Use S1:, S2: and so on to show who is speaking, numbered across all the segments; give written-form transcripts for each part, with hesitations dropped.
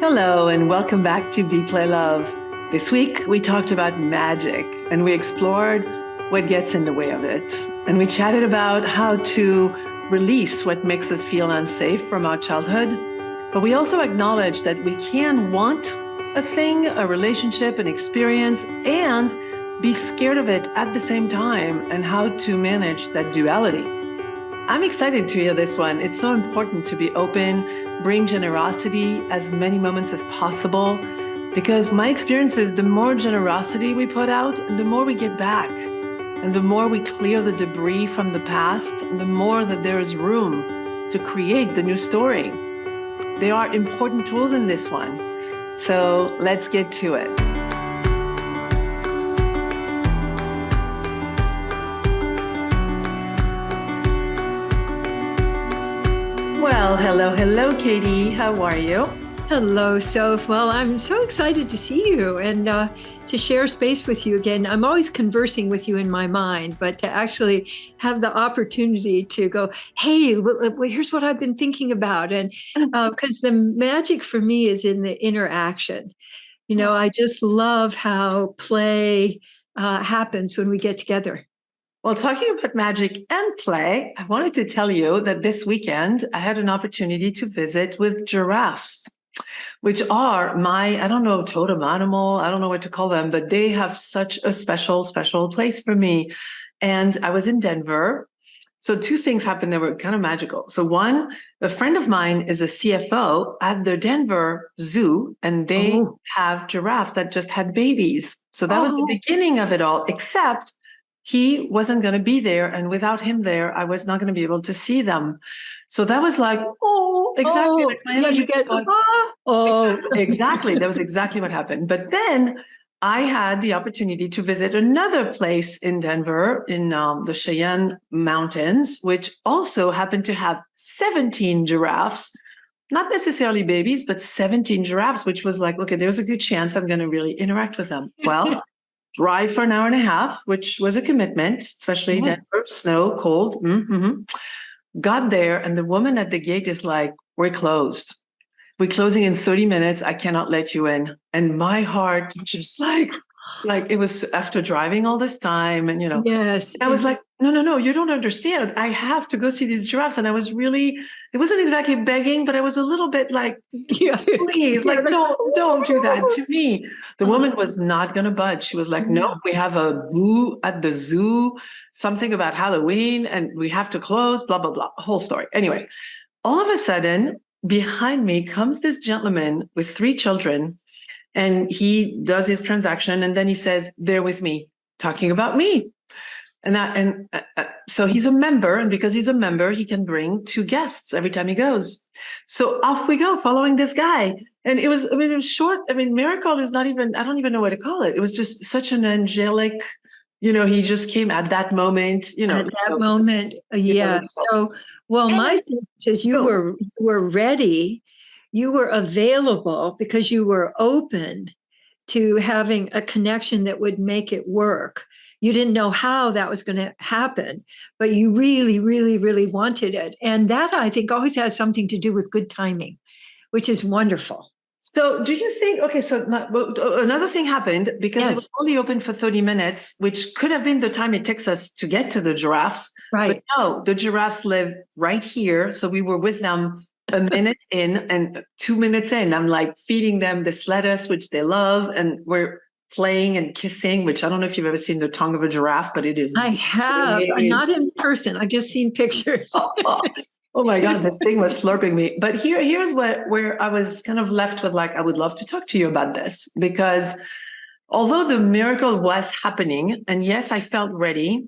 S1: Hello, and welcome back to Be Play Love. This week, we talked about magic and we explored what gets in the way of it. And we chatted about how to release what makes us feel unsafe from our childhood. But we also acknowledged that we can want a thing, a relationship, an experience, and be scared of it at the same time, and how to manage that duality. I'm excited to hear this one. It's so important to be open, bring generosity as many moments as possible, because my experience is the more generosity we put out, the more we get back. And the more we clear the debris from the past, the more that there is room to create the new story. There are important tools in this one. So let's get to it. Well, hello, Katie. How are you?
S2: Hello, Soph. Well, I'm so excited to see you and to share space with you again. I'm always conversing with you in my mind, but to actually have the opportunity to go, hey, well, here's what I've been thinking about. And because the magic for me is in the interaction. You know, I just love how play happens when we get together.
S1: Well, talking about magic and play, I wanted to tell you that this weekend I had an opportunity to visit with giraffes, which are I don't know, totem animal. I don't know what to call them, but they have such a special place for me. And I was in Denver. So two things happened that were kind of magical. So one, a friend of mine is a CFO at the Denver Zoo, and they have giraffes that just had babies. So that was the beginning of it all, except he wasn't going to be there. And without him there, I was not going to be able to see them. So that was like, exactly. Like my energy was like, exactly. That was exactly what happened. But then I had the opportunity to visit another place in Denver in the Cheyenne Mountains, which also happened to have 17 giraffes, not necessarily babies, but 17 giraffes, which was like, okay, there's a good chance I'm going to really interact with them. Well, drive for an hour and a half, which was a commitment, especially Denver, snow, cold. Got there, and the woman at the gate is like, we're closed. We're closing in 30 minutes. I cannot let you in. And my heart just like it was after driving all this time. And,
S2: yes,
S1: I was like, no, you don't understand. I have to go see these giraffes. And I was really, it wasn't exactly begging, but I was a little bit like, please, like, don't do that to me. The woman was not going to budge. She was like, no, we have a boo at the zoo, something about Halloween, and we have to close, blah, blah, blah, whole story. Anyway, all of a sudden, behind me comes this gentleman with 3 children, and he does his transaction, and then he says, "They're with me," talking about me. So he's a member, and because he's a member, he can bring 2 guests every time he goes. So off we go, following this guy. And it was short. Miracle is not even, I don't even know what to call it. It was just such an angelic, he just came at that moment,
S2: At that moment, yeah. So, well, my sense is you were ready, you were available because you were open to having a connection that would make it work. You didn't know how that was going to happen, but you really, really, really wanted it. And that, I think, always has something to do with good timing, which is wonderful.
S1: So do you think, another thing happened because it was only open for 30 minutes, which could have been the time it takes us to get to the giraffes.
S2: Right.
S1: But no, the giraffes live right here. So we were with them a minute in and 2 minutes in. I'm like feeding them this lettuce, which they love. And we're playing and kissing, which I don't know if you've ever seen the tongue of a giraffe, but it is.
S2: I have, not in person. I've just seen pictures.
S1: Oh my God, this thing was slurping me. But here's where I was kind of left with like, I would love to talk to you about this, because although the miracle was happening, and yes, I felt ready,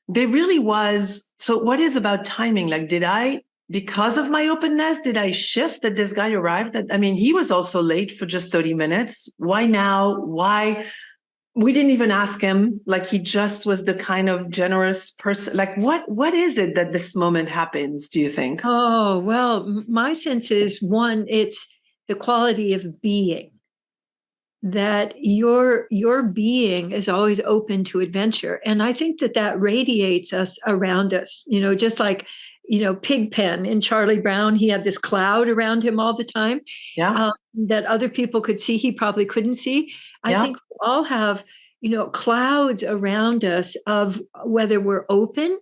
S1: there really was. So what is about timing? Like, because of my openness, did I shift that this guy arrived? He was also late for just 30 minutes. Why now? Why? We didn't even ask him. Like, he just was the kind of generous person. Like, what is it that this moment happens, do you think?
S2: Oh, well, my sense is, one, it's the quality of being, that your being is always open to adventure. And I think that radiates us around us, just like pig pen in Charlie Brown. He had this cloud around him all the time,
S1: Yeah.
S2: that other people could see. He probably couldn't see. I
S1: Yeah.
S2: think we all have, clouds around us of whether we're open,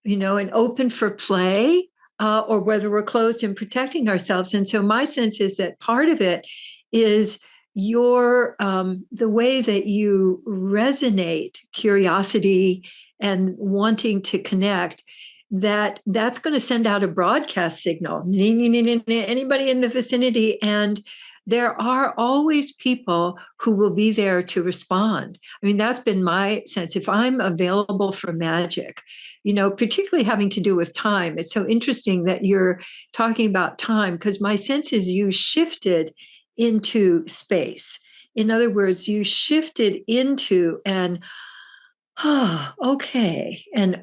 S2: and open for play, or whether we're closed and protecting ourselves. And so my sense is that part of it is the way that you resonate curiosity and wanting to connect, that's going to send out a broadcast signal. Anybody in the vicinity, and there are always people who will be there to respond. I mean, that's been my sense. If I'm available for magic, particularly having to do with time, it's so interesting that you're talking about time, because my sense is you shifted into space. In other words, you shifted into an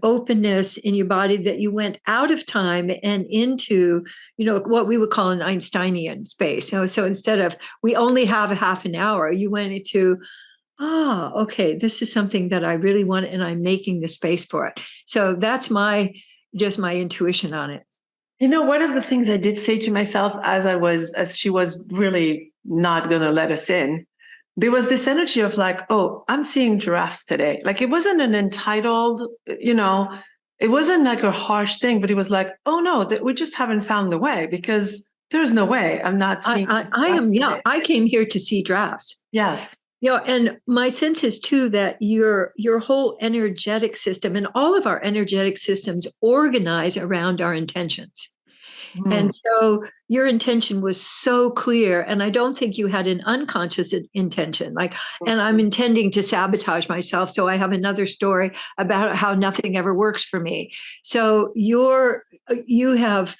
S2: openness in your body, that you went out of time and into, what we would call an Einsteinian space. So instead of we only have a half an hour, you went into, okay, this is something that I really want, and I'm making the space for it. So that's my intuition on it.
S1: One of the things I did say to myself as she was really not going to let us in, there was this energy of like, oh, I'm seeing giraffes today. Like, it wasn't an entitled, it wasn't like a harsh thing, but it was like, oh no, that we just haven't found the way, because there's no way I'm not seeing.
S2: I came here to see giraffes.
S1: Yes.
S2: And my sense is too that your whole energetic system and all of our energetic systems organize around our intentions. And so your intention was so clear. And I don't think you had an unconscious intention, like, and I'm intending to sabotage myself, so I have another story about how nothing ever works for me. So you have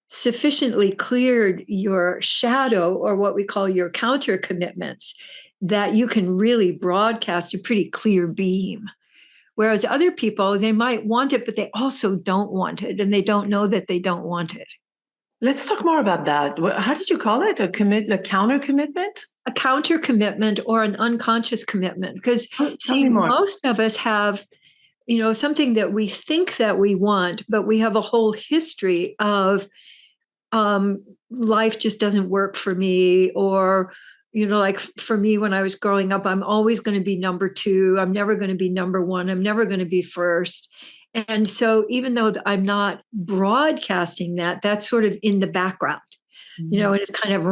S2: sufficiently cleared your shadow, or what we call your counter commitments, that you can really broadcast a pretty clear beam. Whereas other people, they might want it, but they also don't want it, and they don't know that they don't want it.
S1: Let's talk more about that. How did you call it? A counter commitment?
S2: A counter commitment, or an unconscious commitment. Because most of us have, something that we think that we want, but we have a whole history of life just doesn't work for me, or like for me, when I was growing up, I'm always going to be number two. I'm never going to be number one. I'm never going to be first. And so even though I'm not broadcasting that, that's sort of in the background, and it's kind of,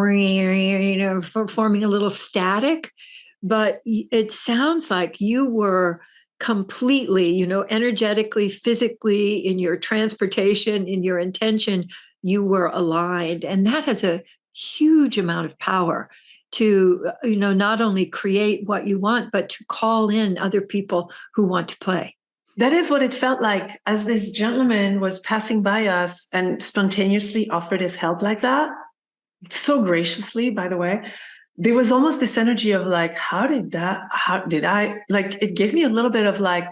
S2: forming a little static. But it sounds like you were completely, energetically, physically, in your transportation, in your intention, you were aligned. And that has a huge amount of power to, not only create what you want, but to call in other people who want to play.
S1: That is what it felt like as this gentleman was passing by us and spontaneously offered his help like that. So graciously, by the way. There was almost this energy of like, how did I, like, it gave me a little bit of like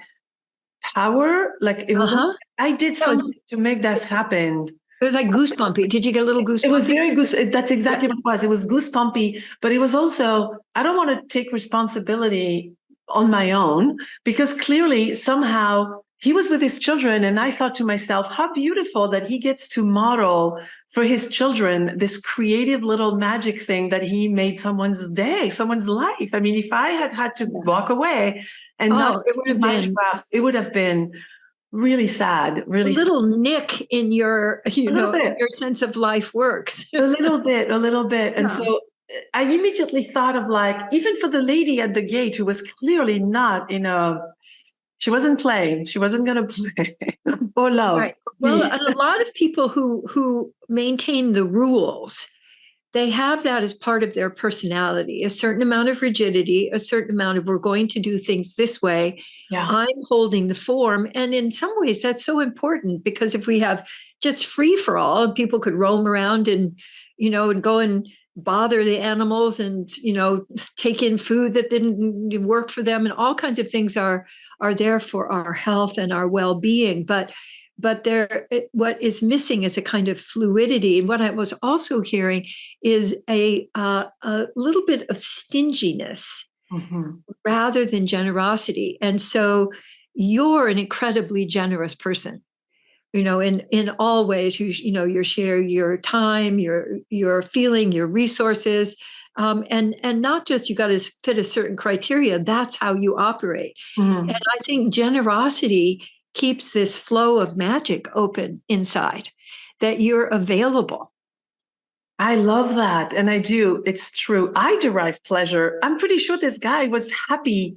S1: power. Like, it was, I did something to make this happen.
S2: It was like goosebumpy. Did you get a little goosebumpy?
S1: It was very that's exactly what it was. It was goosebumpy, but it was also, I don't want to take responsibility on my own, because clearly somehow he was with his children. And I thought to myself, how beautiful that he gets to model for his children this creative little magic thing that he made someone's day, someone's life. I mean, if I had to walk away and not with my giraffes, it would have been really sad, really
S2: a little nick in your, your sense of life works.
S1: a little bit. Yeah. And so I immediately thought of like, even for the lady at the gate who was clearly not she wasn't playing. She wasn't going to play or love.
S2: Right. Well, and a lot of people who maintain the rules, they have that as part of their personality, a certain amount of rigidity, a certain amount of, we're going to do things this way.
S1: Yeah.
S2: I'm holding the form. And in some ways that's so important, because if we have just free for all, people could roam around and, and go and bother the animals and, take in food that didn't work for them. And all kinds of things are there for our health and our well-being. But what is missing is a kind of fluidity. And what I was also hearing is a little bit of stinginess rather than generosity. And so you're an incredibly generous person. in all ways. You share your time, your feeling, your resources, and not just you got to fit a certain criteria. That's how you operate. And
S1: Mhm.
S2: I think generosity keeps this flow of magic open inside, that you're available.
S1: I love that. And I do. It's true. I derive pleasure. I'm pretty sure this guy was happy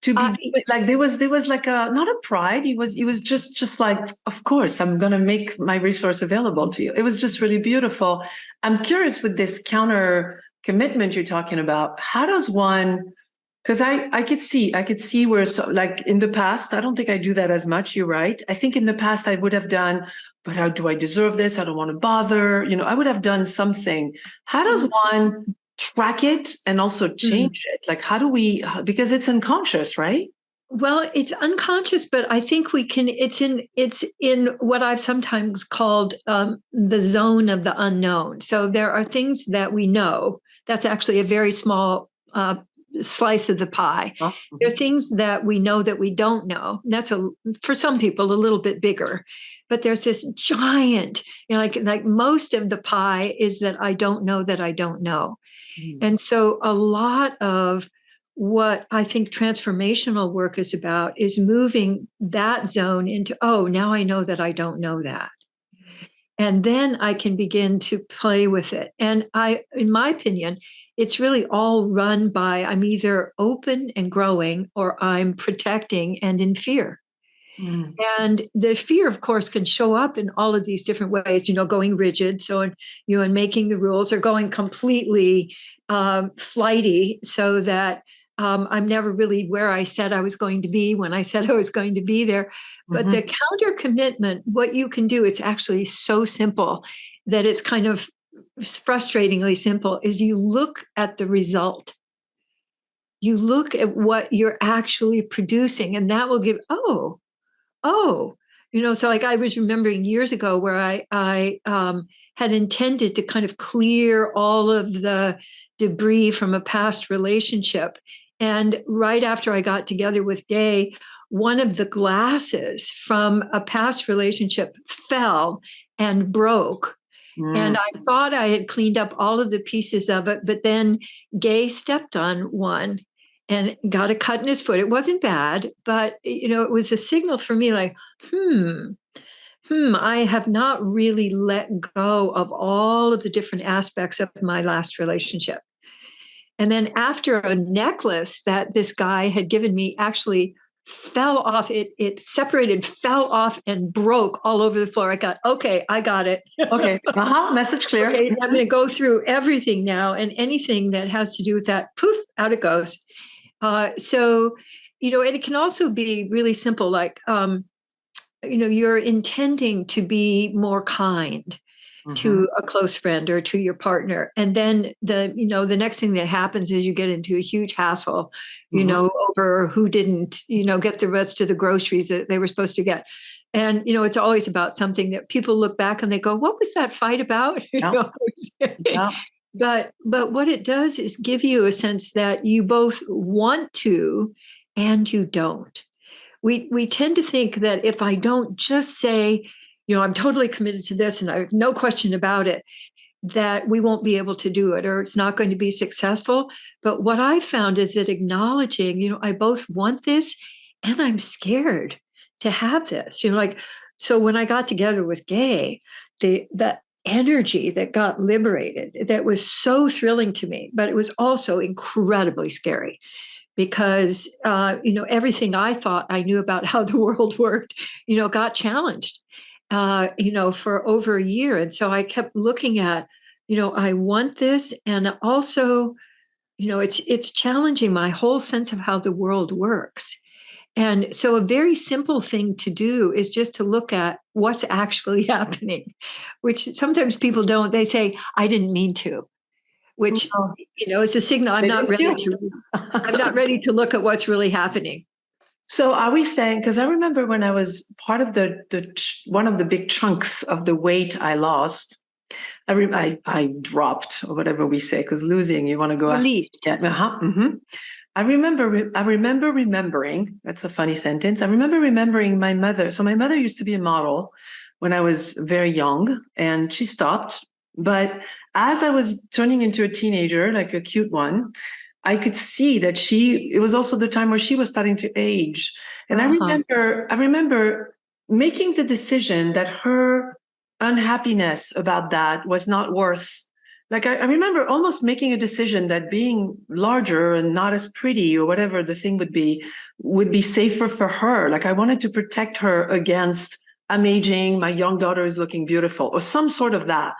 S1: to be
S2: Uh,
S1: like there was like a not a pride. He was just like, of course, I'm gonna make my resource available to you. It was just really beautiful. I'm curious with this counter commitment you're talking about, how does one because I could see where so like in the past, I don't think I do that as much. You're right. I think in the past I would have done, but how do I deserve this? I don't want to bother. I would have done something. How does one track it and also
S2: mm.
S1: change it? Like how do we because it's unconscious, right?
S2: Well, it's unconscious, but I think we can. It's in what I've sometimes called the zone of the unknown. So there are things that we know. That's actually a very small slice of the pie.
S1: Oh,
S2: There are things that we know that we don't know. That's for some people a little bit bigger, but there's this giant. Like most of the pie is that I don't know that I don't know.
S1: mhm.
S2: And so a lot of what I think transformational work is about is moving that zone into, oh, now I know that I don't know that. And then I can begin to play with it. And in my opinion, it's really all run by I'm either open and growing or I'm protecting and in fear.
S1: Mhm.
S2: And the fear, of course, can show up in all of these different ways, going rigid. So, and making the rules, or going completely flighty so that I'm never really where I said I was going to be when I said I was going to be there. But the
S1: Mhm.
S2: counter commitment, what you can do, it's actually so simple that it's kind of frustratingly simple, is you look at the result. You look at what you're actually producing, and that will give, oh, so like I was remembering years ago where I had intended to kind of clear all of the debris from a past relationship. And right after I got together with Gay, one of the glasses from a past relationship fell and broke. And
S1: Mhm.
S2: I thought I had cleaned up all of the pieces of it, but then Gay stepped on one and got a cut in his foot. It wasn't bad, but it was a signal for me like, I have not really let go of all of the different aspects of my last relationship. And then after a necklace that this guy had given me actually fell off, it separated, fell off, and broke all over the floor. I got, okay, I got it.
S1: Okay. Message clear.
S2: Okay, I'm going to go through everything now, and anything that has to do with that, poof, out it goes. And it can also be really simple, like, you're intending to be more kind
S1: Mhm.
S2: to a close friend or to your partner. And then the next thing that happens is you get into a huge hassle,
S1: Mhm.
S2: over who didn't, get the rest of the groceries that they were supposed to get. And, it's always about something that people look back and they go, what was that fight about?
S1: Yeah. Yeah.
S2: But what it does is give you a sense that you both want to and you don't. We tend to think that if I don't just say, I'm totally committed to this and I have no question about it, that we won't be able to do it or it's not going to be successful. But what I found is that acknowledging, I both want this and I'm scared to have this. Like, so when I got together with Gay, that energy that got liberated, that was so thrilling to me, but it was also incredibly scary because everything I thought I knew about how the world worked, got challenged, for over a year. And so I kept looking at, I want this, and also, it's challenging my whole sense of how the world works. And so a very simple thing to do is just to look at what's actually happening, which sometimes people don't. They say, I didn't mean to, which
S1: No,
S2: is a signal I'm not
S1: thank
S2: ready
S1: you.
S2: to I'm not ready to look at what's really happening.
S1: So are we saying, because I remember when I was part of one of the big chunks of the weight I lost, I dropped or whatever we say, because losing, you want to go after.
S2: Relieved.
S1: Yeah. I remember remembering, that's a funny sentence. I remember remembering my mother. So my mother used to be a model. when I was very young, and she stopped. But as I was turning into a teenager, like a cute one, I could see that it was also the time where she was starting to age. And I remember making the decision that her unhappiness about that was not worth, like, I remember almost making a decision that being larger and not as pretty or whatever the thing would be safer for her. Like, I wanted to protect her against, I'm aging, my young daughter is looking beautiful, or some sort of that.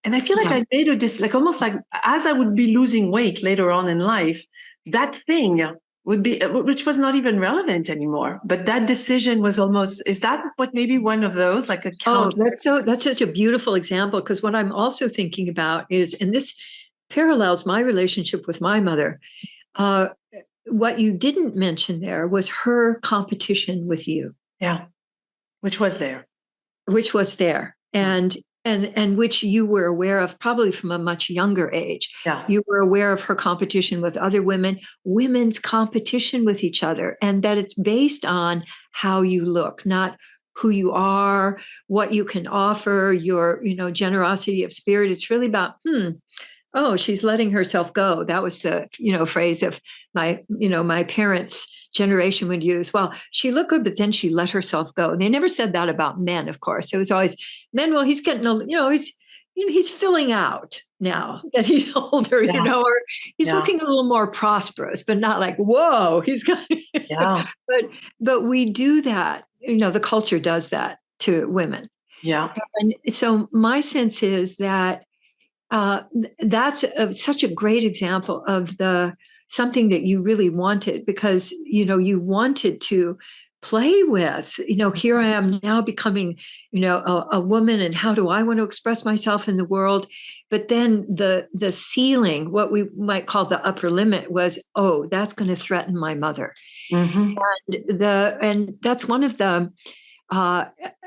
S1: And I feel like I made like almost like as I would be losing weight later on in life, that thing would be, which was not even relevant anymore. But that decision was almost, is that what maybe one of those, like a count?
S2: Oh, that's such a beautiful example, because what I'm also thinking about is, and this parallels my relationship with my mother. What you didn't mention there was her competition with you.
S1: Yeah. Which was there.
S2: Which was there. And which you were aware of probably from a much younger age.
S1: Yeah.
S2: You were aware of her competition with other women, women's competition with each other, and that it's based on how you look, not who you are, what you can offer, your, generosity of spirit. It's really about, oh, she's letting herself go. That was the, phrase of my parents' generation would use. Well, she looked good, but then she let herself go. And they never said that about men, of course. It was always men. Well, he's getting, he's filling out now that he's older, or he's looking a little more prosperous, but not like, whoa, he's got, but we do that. The culture does that to women.
S1: Yeah.
S2: And so my sense is that that's such a great example of something that you really wanted, because you wanted to play with. Here I am now becoming a woman, and how do I want to express myself in the world? But then the ceiling, what we might call the upper limit, was, oh, that's going to threaten my mother. And that's one of the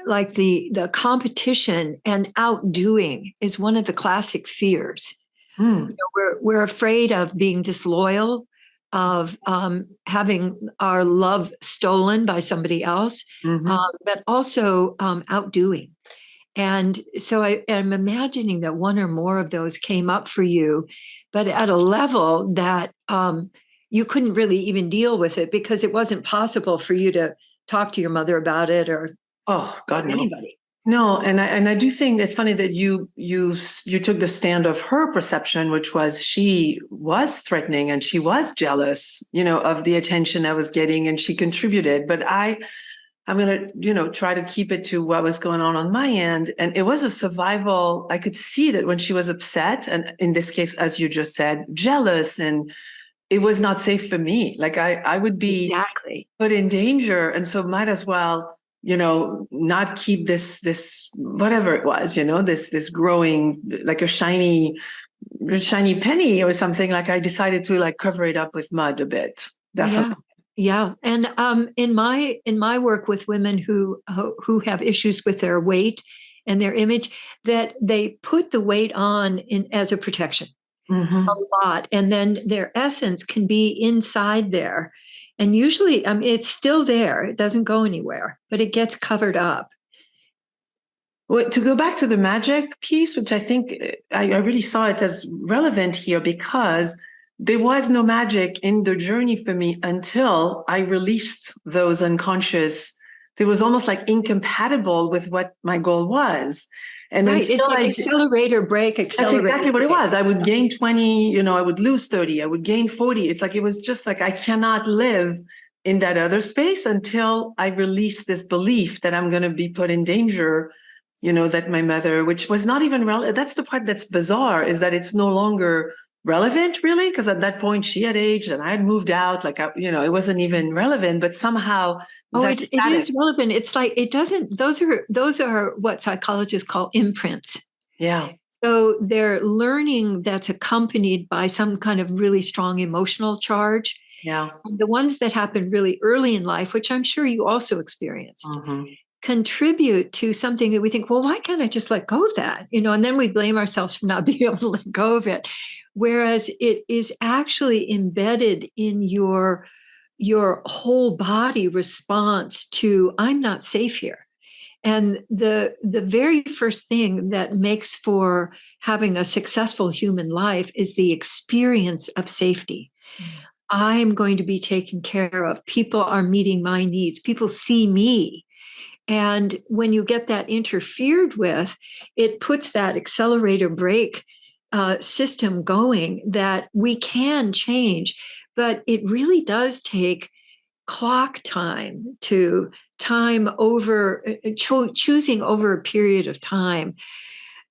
S2: like the competition and outdoing is one of the classic fears. We're afraid of being disloyal, of having our love stolen by somebody else, but also outdoing. And so I'm imagining that one or more of those came up for you, but at a level that you couldn't really even deal with it, because it wasn't possible for you to talk to your mother about it, or
S1: anybody. No, and I do think it's funny that you took the stand of her perception, which was she was threatening and she was jealous, of the attention I was getting, and she contributed. But I'm going to, try to keep it to what was going on my end. And it was a survival. I could see that when she was upset, and in this case, as you just said, jealous, and it was not safe for me. Like I would be put in danger. And so might as well, not keep this, whatever it was, this growing, like a shiny penny or something. Like I decided to like cover it up with mud a bit. Definitely.
S2: Yeah. And in my work with women who have issues with their weight and their image, that they put the weight on as a protection. A lot. And then their essence can be inside there. And usually, it's still there. It doesn't go anywhere, but it gets covered up.
S1: Well, to go back to the magic piece, which I think I really saw it as relevant here, because there was no magic in the journey for me until I released those unconscious. It was almost like incompatible with what my goal was. And
S2: it's like accelerator, brake, accelerator.
S1: That's exactly what it was. I would gain 20, I would lose 30, I would gain 40. It's like, it was just like, I cannot live in that other space until I release this belief that I'm going to be put in danger, that my mother, which was not even relevant. That's the part that's bizarre, is that it's no longer relevant, really, because at that point she had aged and I had moved out. Like, it wasn't even relevant, but somehow.
S2: It is relevant. It's like, it doesn't, those are what psychologists call imprints.
S1: Yeah.
S2: So they're learning that's accompanied by some kind of really strong emotional charge.
S1: Yeah.
S2: And the ones that happen really early in life, which I'm sure you also experienced, contribute to something that we think, well, why can't I just let go of that? And then we blame ourselves for not being able to let go of it. Whereas it is actually embedded in your whole body response to, I'm not safe here. And the very first thing that makes for having a successful human life is the experience of safety. I'm going to be taken care of. People are meeting my needs. People see me. And when you get that interfered with, it puts that accelerator brake system going that we can change. But it really does take clock time to time over, choosing over a period of time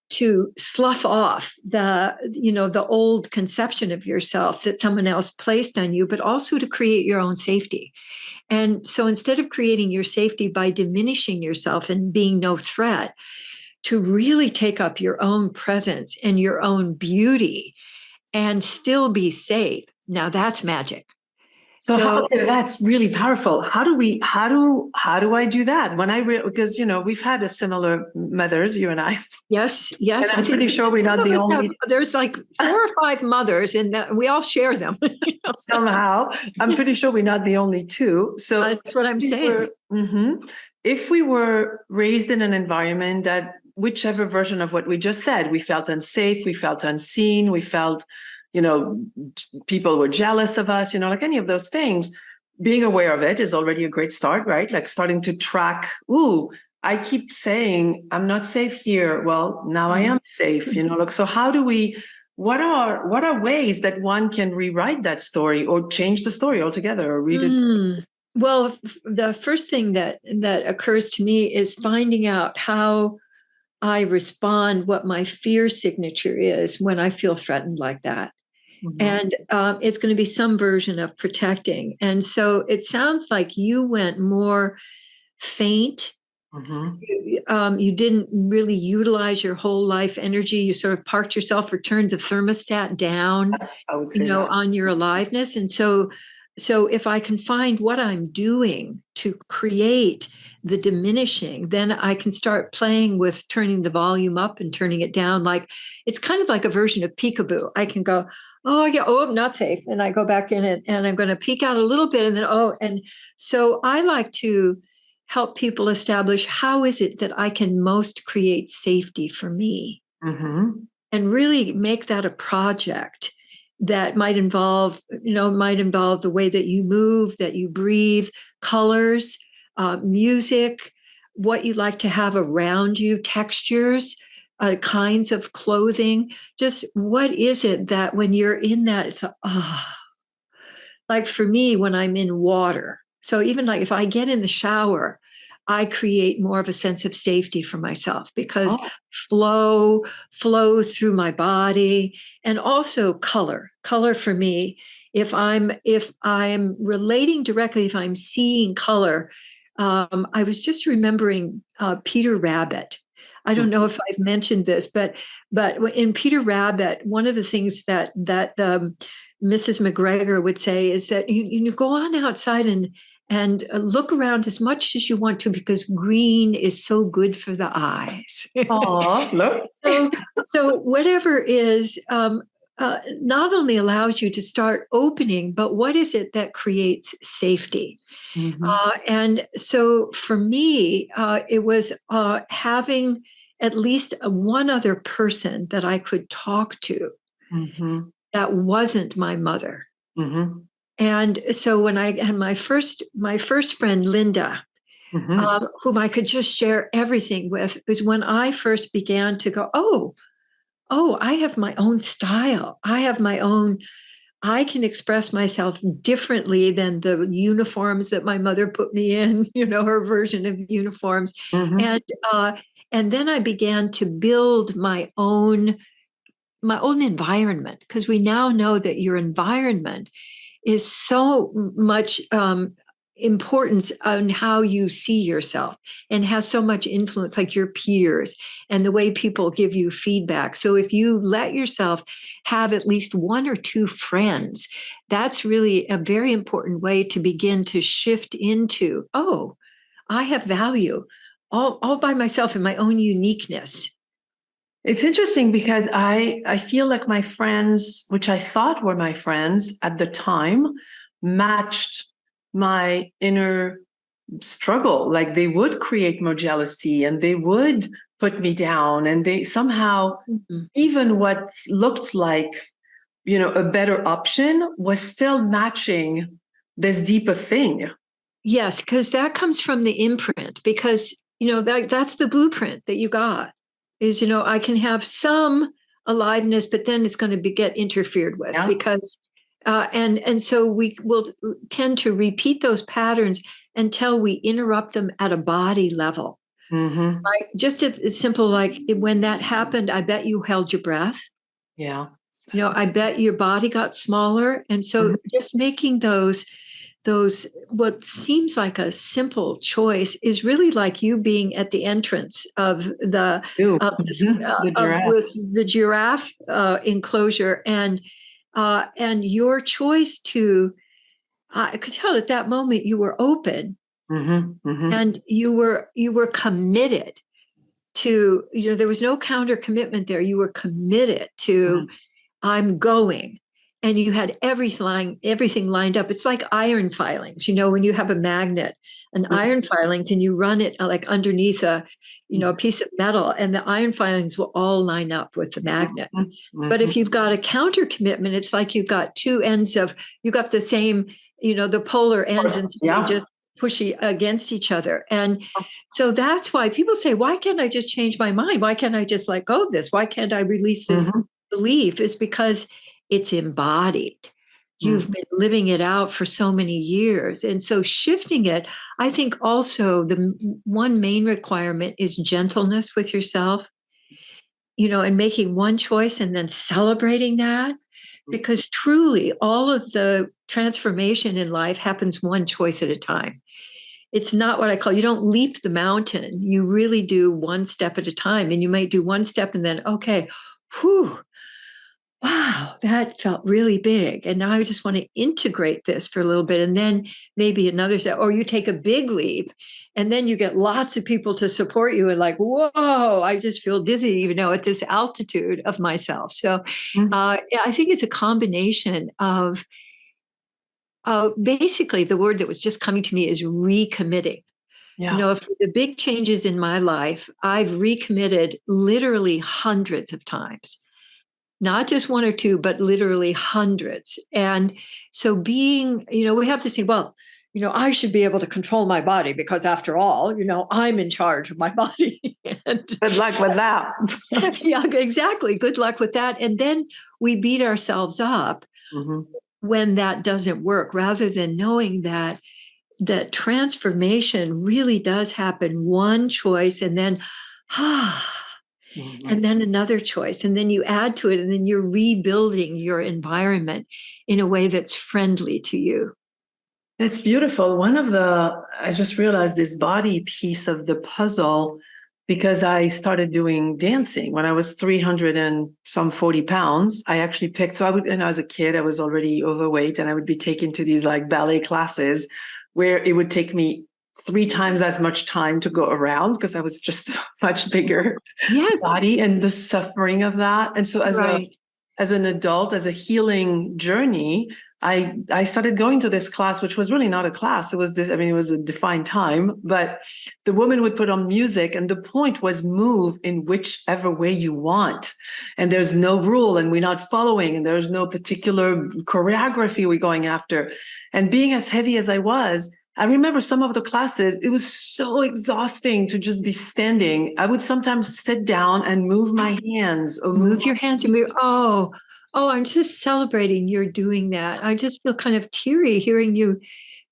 S2: to slough off the old conception of yourself that someone else placed on you, but also to create your own safety. And so instead of creating your safety by diminishing yourself and being no threat, to really take up your own presence and your own beauty and still be safe. Now that's magic.
S1: So that's really powerful. How do I do that when because we've had a similar mothers, you and I.
S2: Yes.
S1: And I'm pretty sure we're not the only.
S2: There's like 4 or 5 mothers, and we all share them.
S1: Somehow, I'm pretty sure we're not the only two. So
S2: that's what I'm saying.
S1: If we were raised in an environment that, whichever version of what we just said, we felt unsafe, we felt unseen, we felt, people were jealous of us, like any of those things, being aware of it is already a great start, right? Like starting to track, I keep saying I'm not safe here. Well, now I am safe, so how do we, what are ways that one can rewrite that story or change the story altogether or read it?
S2: Well, the first thing that occurs to me is finding out how I respond, what my fear signature is when I feel threatened like that. And it's going to be some version of protecting. And so it sounds like you went more faint. You didn't really utilize your whole life energy. You sort of parked yourself or turned the thermostat down,
S1: yes, I would say
S2: on your aliveness. And so if I can find what I'm doing to create the diminishing, then I can start playing with turning the volume up and turning it down. Like it's kind of like a version of peekaboo. I can go, I'm not safe. And I go back in it and I'm going to peek out a little bit. And then, and so I like to help people establish how is it that I can most create safety for me and really make that a project that might involve the way that you move, that you breathe, colors, music, what you like to have around you, textures, kinds of clothing. Just what is it that when you're in that, it's like for me, when I'm in water. So even like if I get in the shower, I create more of a sense of safety for myself because flow flows through my body, and also color for me. If I'm relating directly, if I'm seeing color, I was just remembering Peter Rabbit. I don't know if I've mentioned this, but in Peter Rabbit, one of the things that Mrs. McGregor would say is that you go on outside and look around as much as you want to, because green is so good for the eyes.
S1: Look.
S2: So whatever is not only allows you to start opening, but what is it that creates safety? And so for me, it was having at least one other person that I could talk to that wasn't my mother. And so when I had my first friend, Linda, whom I could just share everything with, was when I first began to go, I have my own style. I can express myself differently than the uniforms that my mother put me in, her version of uniforms. And then I began to build my own environment, because we now know that your environment is so much importance on how you see yourself, and has so much influence, like your peers and the way people give you feedback. So if you let yourself have at least 1 or 2 friends, that's really a very important way to begin to shift into, I have value all by myself in my own uniqueness.
S1: It's interesting because I feel like my friends, which I thought were my friends at the time, matched my inner struggle. Like they would create more jealousy and they would put me down, and they somehow, even what looked like, a better option was still matching this deeper thing.
S2: Yes, because that comes from the imprint, because, that's the blueprint that you got is, I can have some aliveness, but then it's going to get interfered with because, and so we will tend to repeat those patterns until we interrupt them at a body level. Like just it's simple, like when that happened, I bet you held your breath.
S1: Yeah.
S2: I bet your body got smaller. And so just making those what seems like a simple choice is really like you being at the entrance of the with the giraffe enclosure, and your choice to I could tell at that moment you were open, and you were committed to, there was no counter commitment there. You were committed to I'm going. And you had everything lined up. It's like iron filings, when you have a magnet, an iron filings, and you run it like underneath a piece of metal, and the iron filings will all line up with the magnet. But if you've got a counter commitment, it's like you've got two ends you got the same, the polar ends, and you just push against each other. And so that's why people say, why can't I just change my mind? Why can't I just let go of this? Why can't I release this belief? Is because it's embodied. You've been living it out for so many years. And so shifting it, I think also the one main requirement is gentleness with yourself, and making one choice and then celebrating that. Because truly all of the transformation in life happens one choice at a time. It's not what I call, you don't leap the mountain. You really do one step at a time. And you might do one step and then, okay, whew, wow, that felt really big. And now I just want to integrate this for a little bit. And then maybe another step, or you take a big leap and then you get lots of people to support you and like, whoa, I just feel dizzy, even though at this altitude of myself. So I think it's a combination of basically the word that was just coming to me is recommitting.
S1: Yeah.
S2: If the big changes in my life, I've recommitted literally hundreds of times. Not just one or two, but literally hundreds. And so we have this thing, well, I should be able to control my body because after all, I'm in charge of my body. And
S1: good luck with that.
S2: Yeah, exactly. Good luck with that. And then we beat ourselves up when that doesn't work, rather than knowing that transformation really does happen one choice and then, and then another choice, and then you add to it, and then you're rebuilding your environment in a way that's friendly to you.
S1: It's beautiful. I just realized this body piece of the puzzle, because I started doing dancing when I was 300 and some 40 pounds. I actually picked, and as a kid, I was already overweight, and I would be taken to these like ballet classes where it would take me 3 times as much time to go around because I was just a much bigger body, and the suffering of that. And so as an adult, as a healing journey, I started going to this class, which was really not a class. It was it was a defined time, but the woman would put on music, and the point was move in whichever way you want. And there's no rule, and we're not following, and there's no particular choreography we're going after. And being as heavy as I remember some of the classes, it was so exhausting to just be standing. I would sometimes sit down and move my hands or
S2: move your hands and move. Oh, I'm just celebrating you're doing that. I just feel kind of teary hearing you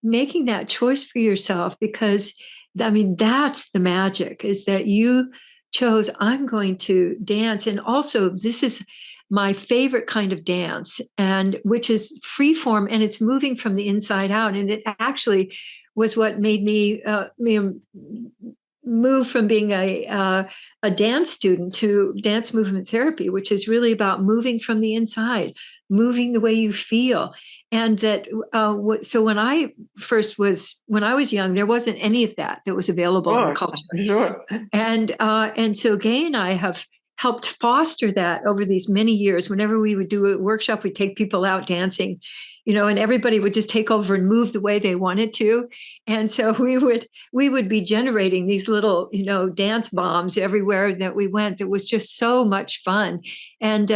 S2: making that choice for yourself, because that's the magic, is that you chose, I'm going to dance. And also this is my favorite kind of dance, and which is free form, and it's moving from the inside out. And it actually was what made me move from being a dance student to dance movement therapy, which is really about moving from the inside, moving the way you feel. And that, so when I was young, there wasn't any of that was available in the culture.
S1: Sure.
S2: And so Gay and I have helped foster that over these many years. Whenever we would do a workshop, we'd take people out dancing, and everybody would just take over and move the way they wanted to. And so we would be generating these little, dance bombs everywhere that we went. That was just so much fun. And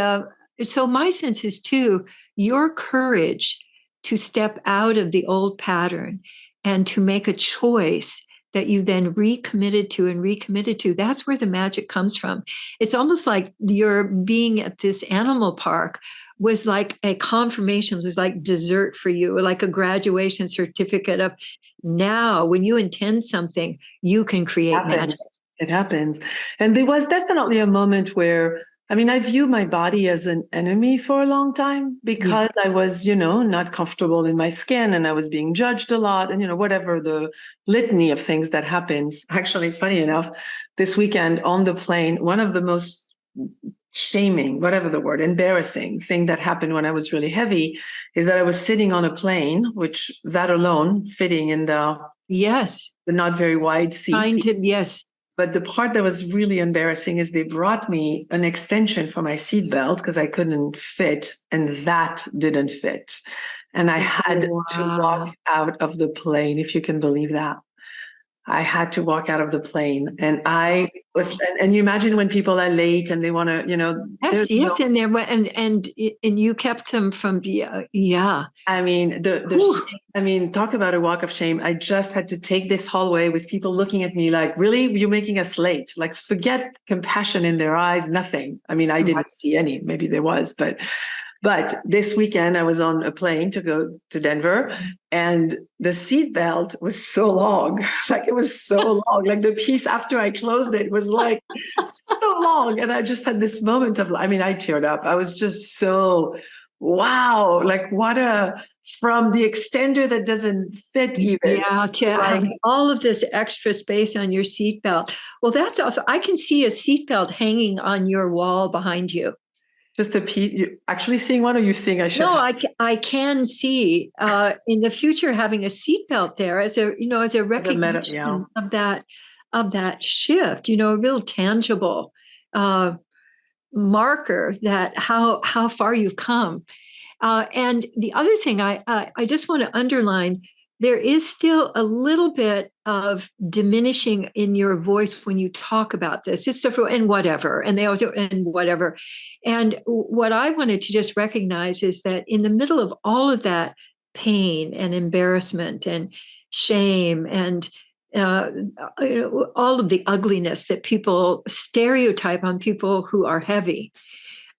S2: so my sense is too, your courage to step out of the old pattern and to make a choice that you then recommitted to, that's where the magic comes from. It's almost like your being at this animal park was like a confirmation, was like dessert for you, like a graduation certificate of now when you intend something, you can create magic.
S1: It happens. And there was definitely a moment where, I viewed my body as an enemy for a long time because I was, not comfortable in my skin and I was being judged a lot and, whatever the litany of things that happens. Actually, funny enough, this weekend on the plane, one of the most shaming, whatever the word, embarrassing thing that happened when I was really heavy is that I was sitting on a plane, which that alone fitting in the not very wide seat.
S2: Yes.
S1: But the part that was really embarrassing is they brought me an extension for my seatbelt because I couldn't fit, and that didn't fit. And I had to walk out of the plane, if you can believe that. I had to walk out of the plane. And I was, and you imagine when people are late and they want to,
S2: Yes. And you kept them from,
S1: talk about a walk of shame. I just had to take this hallway with people looking at me like, really, you're making us late? Like, forget compassion in their eyes, nothing. I didn't see any, maybe there was, but this weekend I was on a plane to go to Denver and the seatbelt was so long. Like it was so long. Like the piece after I closed it was like so long. And I just had this moment of, I teared up. I was just so, wow. Like from the extender that doesn't fit even.
S2: Yeah, to have all of this extra space on your seatbelt. Well, that's off. I can see a seatbelt hanging on your wall behind you.
S1: Just a piece. You actually seeing one, or you seeing?
S2: I can see in the future having a seatbelt there as a recognition of that shift. A real tangible marker that how far you've come. And the other thing I just want to underline. There is still a little bit of diminishing in your voice when you talk about this. It's and whatever, and they all do and whatever. And what I wanted to just recognize is that in the middle of all of that pain and embarrassment and shame and all of the ugliness that people stereotype on people who are heavy,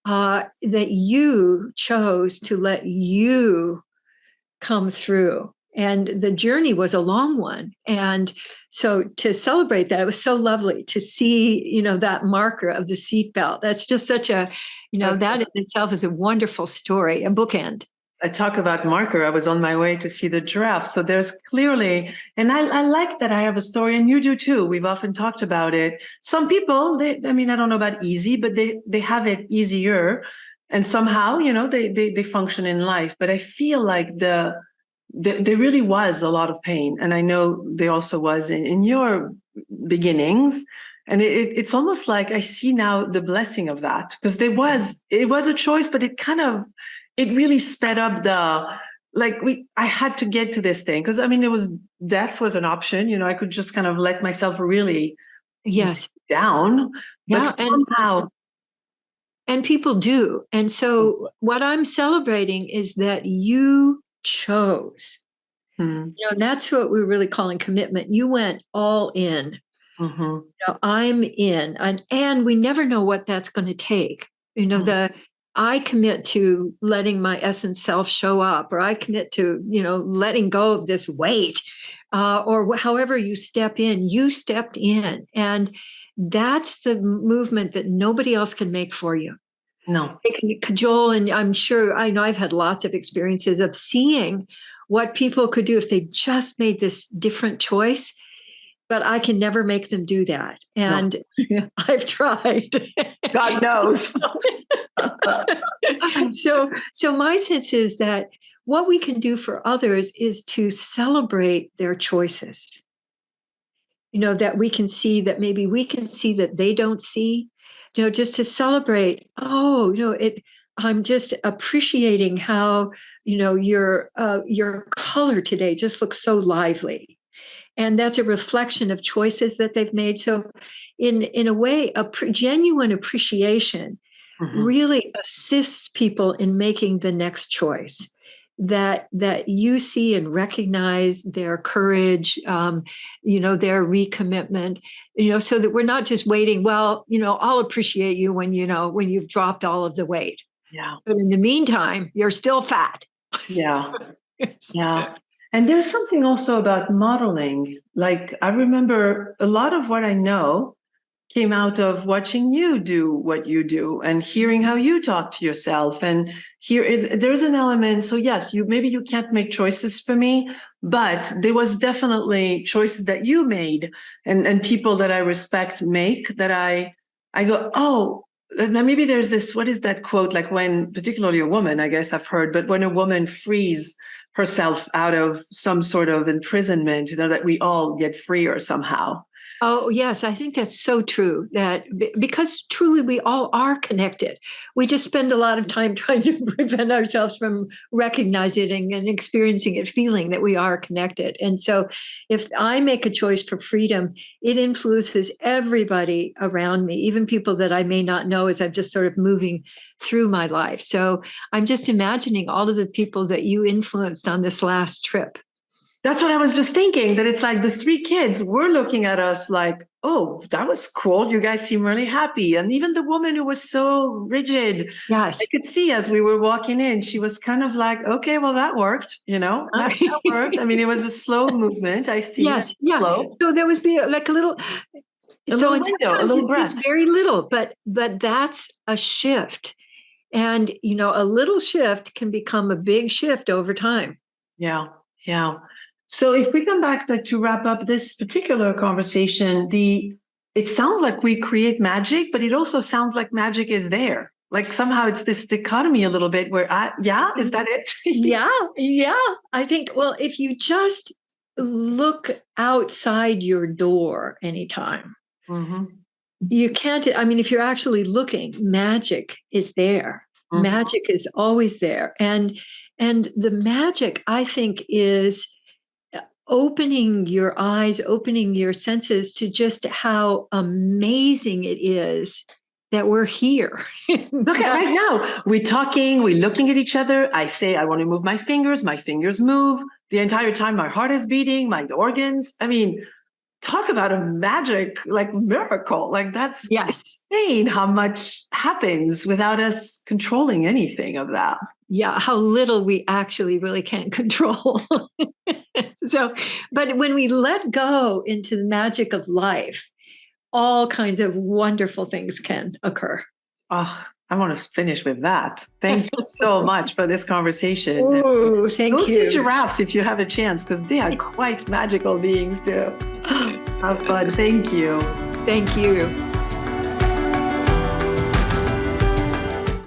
S2: that you chose to let you come through. And the journey was a long one. And so to celebrate that, it was so lovely to see, that marker of the seatbelt. That's just such a, that in itself is a wonderful story, a bookend.
S1: I talk about marker. I was on my way to see the giraffe. So there's clearly, and I like that I have a story, and you do too. We've often talked about it. Some people, I don't know about easy, but they have it easier. And somehow, they function in life. But I feel like there really was a lot of pain. And I know there also was in your beginnings. And it's almost like I see now the blessing of that, because it was a choice, but it really sped up I had to get to this thing. Because death was an option. I could just kind of let myself really down. But somehow.
S2: And people do. And so what I'm celebrating is that you chose. And that's what we're really calling commitment. You went all in. I'm in. And we never know what that's going to take. I commit to letting my essence self show up, or I commit to, letting go of this weight, or however you step in, you stepped in. And that's the movement that nobody else can make for you.
S1: No.
S2: They can cajole, and I know I've had lots of experiences of seeing what people could do if they just made this different choice, but I can never make them do that. And I've tried.
S1: God knows.
S2: So my sense is that what we can do for others is to celebrate their choices. That we can see that maybe we can see that they don't see, just to celebrate, I'm just appreciating how, your color today just looks so lively. And that's a reflection of choices that they've made. So in a way, genuine appreciation really assists people in making the next choice, that you see and recognize their courage, their recommitment, so that we're not just waiting. Well, I'll appreciate you when you've dropped all of the weight.
S1: Yeah.
S2: But in the meantime, you're still fat.
S1: Yeah. Yeah. And there's something also about modeling. Like, I remember a lot of what I know came out of watching you do what you do and hearing how you talk to yourself. And there's an element. So yes, maybe you can't make choices for me, but there was definitely choices that you made and people that I respect make, that I go, oh, now maybe there's this, what is that quote? Like, when, particularly a woman, I guess I've heard, but when a woman frees herself out of some sort of imprisonment, that we all get freer somehow.
S2: Oh, yes, I think that's so true, that because truly we all are connected. We just spend a lot of time trying to prevent ourselves from recognizing and experiencing it, feeling that we are connected. And so if I make a choice for freedom, it influences everybody around me, even people that I may not know, as I'm just sort of moving through my life. So I'm just imagining all of the people that you influenced on this last trip.
S1: That's what I was just thinking, that it's like the three kids were looking at us like, oh, that was cool. You guys seem really happy. And even the woman who was so rigid,
S2: yes,
S1: I could see as we were walking in, she was kind of like, okay, well, that worked, that worked. I mean, it was a slow movement. I see.
S2: Yes, yeah.
S1: Slow.
S2: So there was like a little
S1: little window, a little breath.
S2: Just very little, but that's a shift. And, a little shift can become a big shift over time.
S1: Yeah. Yeah. So if we come back to wrap up this particular conversation, it sounds like we create magic, but it also sounds like magic is there. Like somehow it's this dichotomy a little bit where is that it?
S2: Yeah. I think, well, if you just look outside your door anytime, you can't, if you're actually looking, magic is there. Magic is always there. And the magic, I think, is opening your eyes, opening your senses to just how amazing it is that we're here.
S1: Look at right now. We're talking, we're looking at each other. I say, I want to move my fingers move. The entire time my heart is beating, my organs. I mean, talk about a magic, like miracle. Like that's insane how much happens without us controlling anything of that.
S2: Yeah, how little we actually really can't control. So, but when we let go into the magic of life, all kinds of wonderful things can occur.
S1: Oh, I want to finish with that. Thank you so much for this conversation.
S2: Oh, thank you.
S1: Go see giraffes if you have a chance, because they are quite magical beings too. Have fun. Thank you.
S2: Thank you.